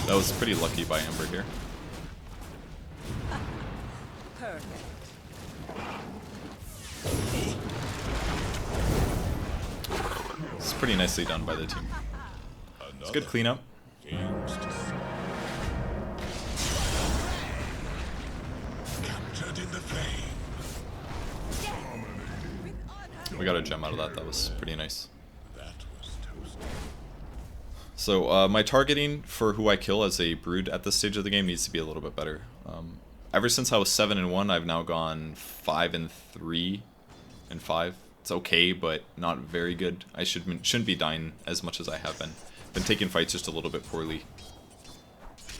That was pretty lucky by Ember here. Perfect. It's pretty nicely done by the team. It's good cleanup. We got a gem out of that. That was pretty nice. So my targeting for who I kill as a Brood at this stage of the game needs to be a little bit better. Ever since I was 7-1, I've now gone 5-3 and 5. It's okay, but not very good. I shouldn't be dying as much as I have been. Been taking fights just a little bit poorly.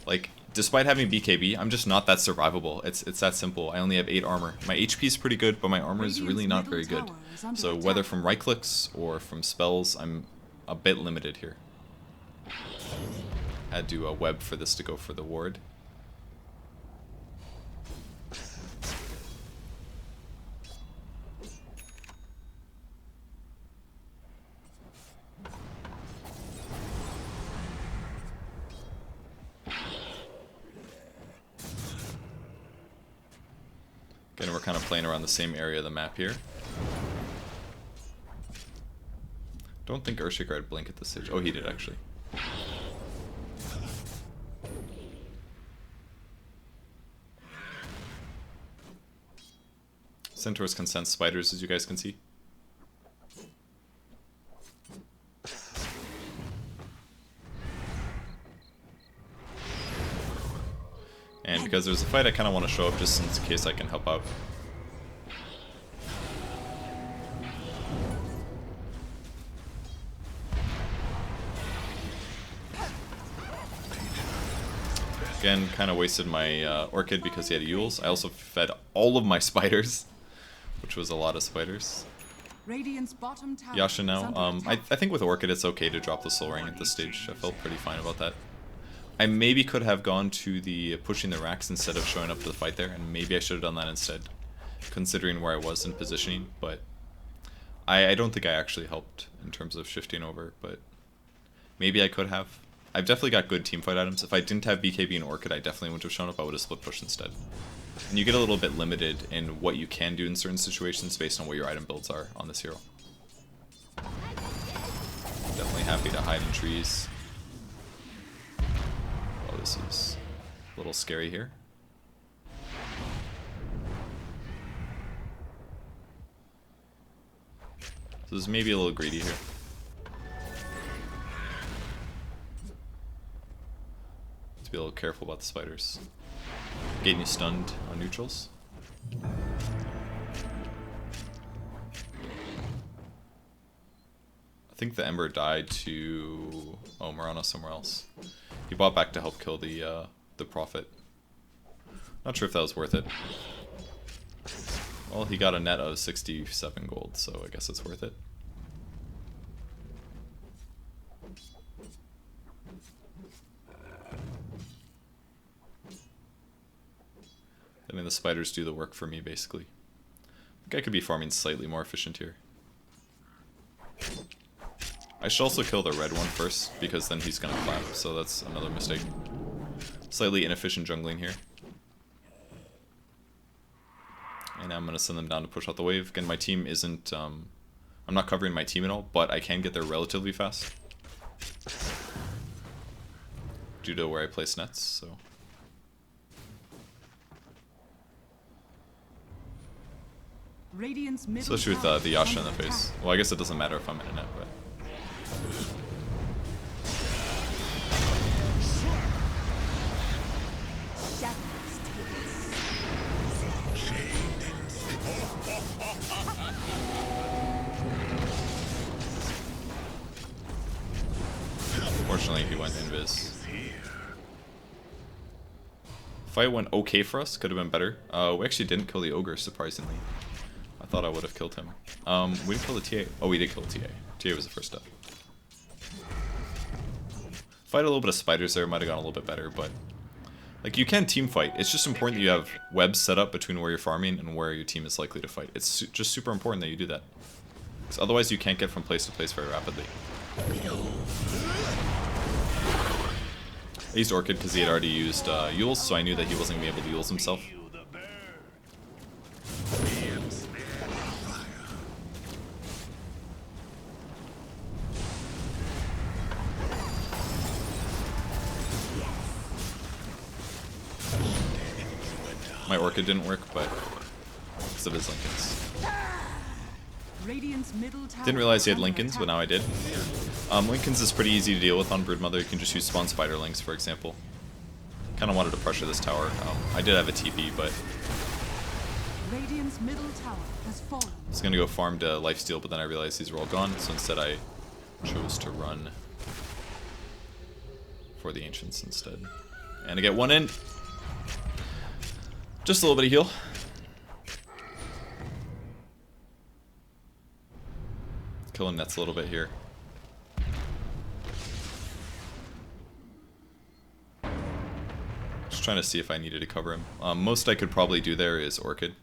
Like, despite having BKB, I'm just not that survivable. It's that simple. I only have 8 armor. My HP is pretty good, but my armor is really not very good. So whether from right clicks or from spells, I'm a bit limited here. Had to web for this to go for the ward. Again, we're kind of playing around the same area of the map here. Don't think Earthshaker had blink at this stage. Oh, he did actually. Centaurs can sense spiders, as you guys can see. And because there's a fight, I kind of want to show up just in case I can help out. Again, kind of wasted my Orchid because he had Yules. I also fed all of my spiders, which was a lot of spiders. Yasha now. I think with Orchid it's okay to drop the Soul Ring at this stage. I felt pretty fine about that. I maybe could have gone to the pushing the racks instead of showing up to the fight there, and maybe I should have done that instead, considering where I was in positioning, but I don't think I actually helped in terms of shifting over, but maybe I could have. I've definitely got good teamfight items. If I didn't have BKB and Orchid, I definitely wouldn't have shown up. I would have split pushed instead. And you get a little bit limited in what you can do in certain situations based on what your item builds are on this hero. Definitely happy to hide in trees. Oh, this is a little scary here. So this is maybe a little greedy here. Be a little careful about the spiders. Getting you stunned on neutrals. I think the Ember died to Morana somewhere else. He bought back to help kill the Prophet. Not sure if that was worth it. Well, he got a net of 67 gold, so I guess it's worth it. I mean, the spiders do the work for me, basically. I think I could be farming slightly more efficient here. I should also kill the red one first, because then he's gonna clap, so that's another mistake. Slightly inefficient jungling here. And I'm gonna send them down to push out the wave. Again, my team isn't, I'm not covering my team at all, but I can get there relatively fast. Due to where I place nets, so... Especially with the Yasha in the face. Well, I guess it doesn't matter if I'm in a net, but... Unfortunately, he went invis. Fight went okay for us. Could have been better. We actually didn't kill the ogre, surprisingly. I thought I would have killed him. We didn't kill the TA. Oh, we did kill the TA. TA was the first step. Fight a little bit of spiders there. Might have gone a little bit better, but like you can team fight. It's just important that you have webs set up between where you're farming and where your team is likely to fight. It's just super important that you do that. Because otherwise you can't get from place to place very rapidly. I used Orchid because he had already used Yules, so I knew that he wasn't going to be able to Yules himself. My Orchid didn't work, but because of his Lincolns. Didn't realize he had Lincolns, but now I did. Lincolns is pretty easy to deal with on Broodmother. You can just use spawn Spiderlings, for example. Kind of wanted to pressure this tower. I did have a TP, but Radiant's middle tower has fallen. I was going to go farm to lifesteal, but then I realized these were all gone, so instead I chose to run for the Ancients instead. And I get one in. Just a little bit of heal. Killing nets a little bit here. Just trying to see if I needed to cover him. Most I could probably do there is Orchid.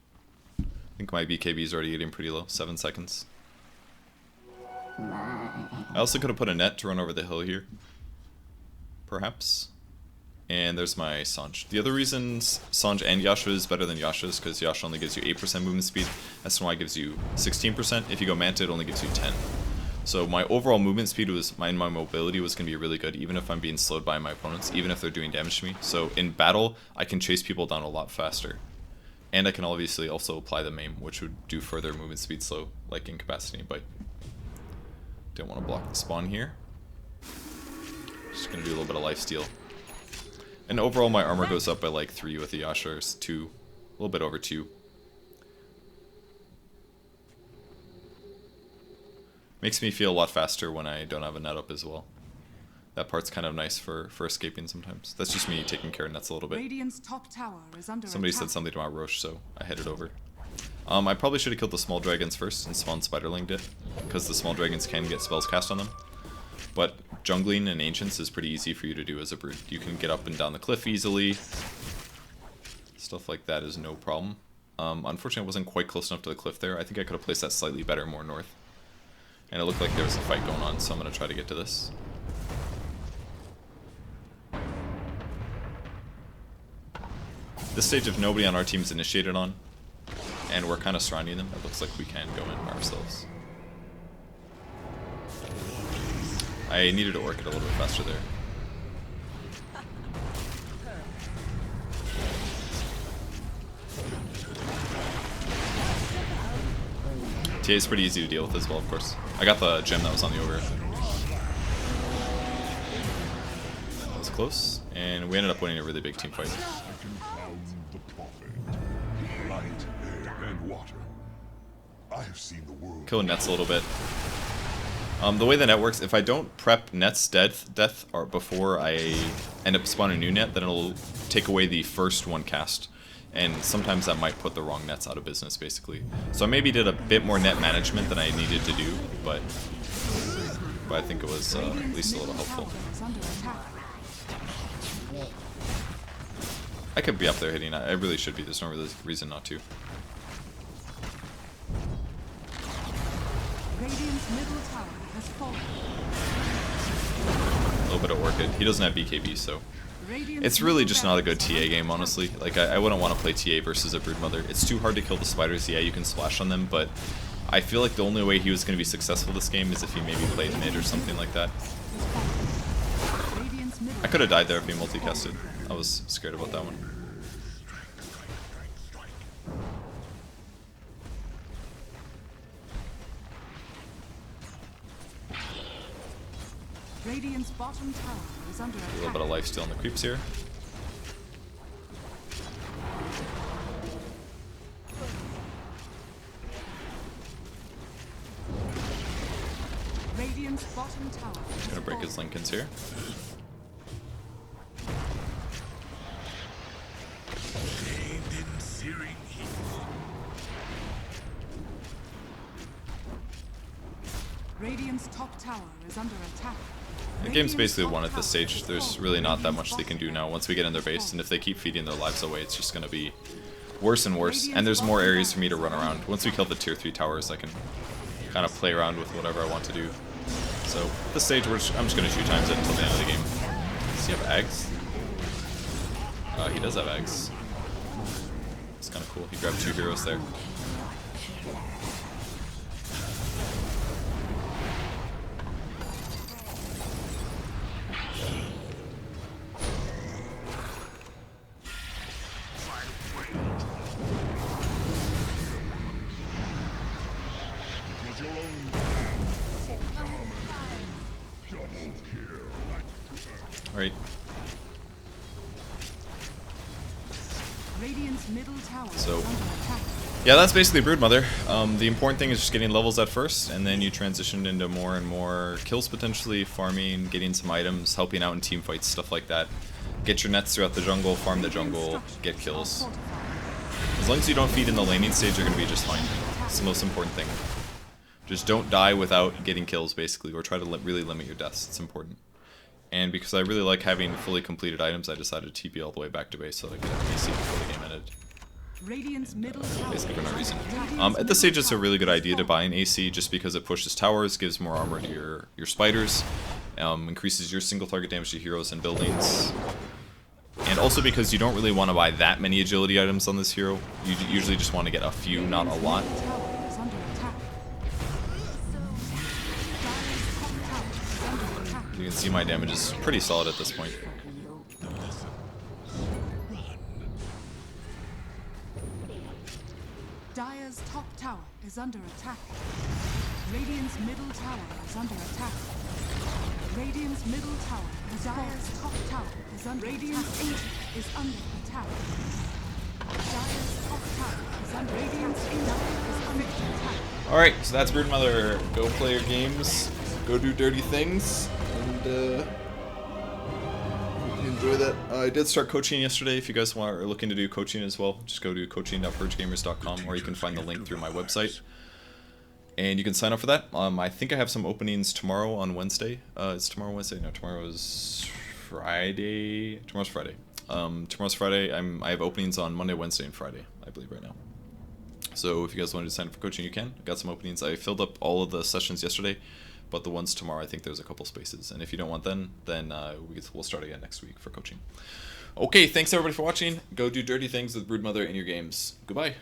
I think my BKB is already getting pretty low, 7 seconds. I also could have put a net to run over the hill here. Perhaps. And there's my Sanj. The other reasons Sanj and Yasha is better than Yasha is because Yasha only gives you 8% movement speed. SNY gives you 16%. If you go Manta, it only gives you 10. So my overall movement speed was, my mobility was going to be really good, even if I'm being slowed by my opponents, even if they're doing damage to me. So in battle, I can chase people down a lot faster. And I can obviously also apply the maim, which would do further movement speed slow, like Incapacity Bite. Didn't want to block the spawn here. Just going to do a little bit of lifesteal. And overall, my armor goes up by like 3 with the Yasha, or 2, a little bit over 2. Makes me feel a lot faster when I don't have a net up as well. That part's kind of nice for escaping sometimes. That's just me taking care of nets a little bit. Radiant's top tower is under Somebody attack. said something to my Roche, so I headed over. I probably should have killed the small dragons first and spawned Spiderling did, because the small dragons can get spells cast on them. But jungling and Ancients is pretty easy for you to do as a Brood. You can get up and down the cliff easily. Stuff like that is no problem. Unfortunately, I wasn't quite close enough to the cliff there. I think I could have placed that slightly better, more north. And it looked like there was a fight going on, so I'm going to try to get to this. This stage, if nobody on our team is initiated on, and we're kind of surrounding them, it looks like we can go in by ourselves. I needed to Orchid a little bit faster there. TA is pretty easy to deal with as well, of course. I got the gem that was on the ogre. That was close, and we ended up winning a really big team fight. I can found the prophet. Light, air, and water. I have seen the world. Killing nets a little bit. The way the net works, if I don't prep net's death or before I end up spawning a new net, then it'll take away the first one cast. And sometimes that might put the wrong nets out of business, basically. So I maybe did a bit more net management than I needed to do, but I think it was at least a little helpful. I could be up there hitting. I really should be. There's no really reason not to. Radiant's middle tower has fallen. A little bit of Orchid. He doesn't have BKB, so it's really just not a good TA game, honestly. Like, I wouldn't want to play TA versus a Broodmother. It's too hard to kill the spiders. Yeah, you can splash on them, but I feel like the only way he was going to be successful this game is if he maybe played mid or something like that. I could have died there if he multicasted. I was scared about that one. Radiant's bottom tower is under attack. A little bit of life still in the creeps here. Radiant's bottom tower. Just gonna break his Lincolns here. Radiant's top tower is under attack. The game's basically won at this stage. There's really not that much they can do now once we get in their base, and if they keep feeding their lives away, it's just gonna be worse and worse. And there's more areas for me to run around. Once we kill the tier 3 towers, I can kind of play around with whatever I want to do. So at this stage, I'm just gonna 2x it until the end of the game. Does he have eggs? He does have eggs. It's kind of cool. He grabbed 2 heroes there. Alright. Radiant's middle tower So, is under attack. yeah, that's basically Broodmother. The important thing is just getting levels at first, and then you transition into more and more kills potentially, farming, getting some items, helping out in team fights, stuff like that. Get your nets throughout the jungle, farm the jungle, get kills. As long as you don't feed in the laning stage, you're going to be just fine. It's the most important thing. Just don't die without getting kills, basically, or try to really limit your deaths. It's important. And because I really like having fully completed items, I decided to TP all the way back to base so that I could have AC before the game ended. Radiant's middle tower. Basically for no reason. Radiant's At this stage, middle it's a tower really good is idea to falling. buy an AC just because it pushes towers, gives more armor to your spiders, increases your single target damage to heroes and buildings. And also because you don't really want to buy that many agility items on this hero. You usually just want to get a few, not a lot. Radiant's middle tower is under attack. Dire's top tower is under attack. You can see my damage is pretty solid at this point. Dire's top tower is under attack. Radiant's middle tower is under attack. Radiant's middle tower is Dire's top tower is under Radiant's ancient is under attack. Dire's top tower is under Radiant's ancient is under attack. Alright, so that's Broodmother. Go play your games, go do dirty things, and hope you enjoy that. I did start coaching yesterday. If you guys are looking to do coaching as well, just go to coaching.purgegamers.com, or you can find the link through my website. And you can sign up for that. I think I have some openings tomorrow on Wednesday. Is tomorrow Wednesday? No, tomorrow's Friday. Tomorrow's Friday. Tomorrow's Friday. I have openings on Monday, Wednesday, and Friday, I believe right now. So if you guys wanted to sign up for coaching, you can. I got some openings. I filled up all of the sessions yesterday, but the ones tomorrow, I think there's a couple spaces. And if you don't want them, then we'll start again next week for coaching. Okay, thanks everybody for watching. Go do dirty things with Broodmother in your games. Goodbye.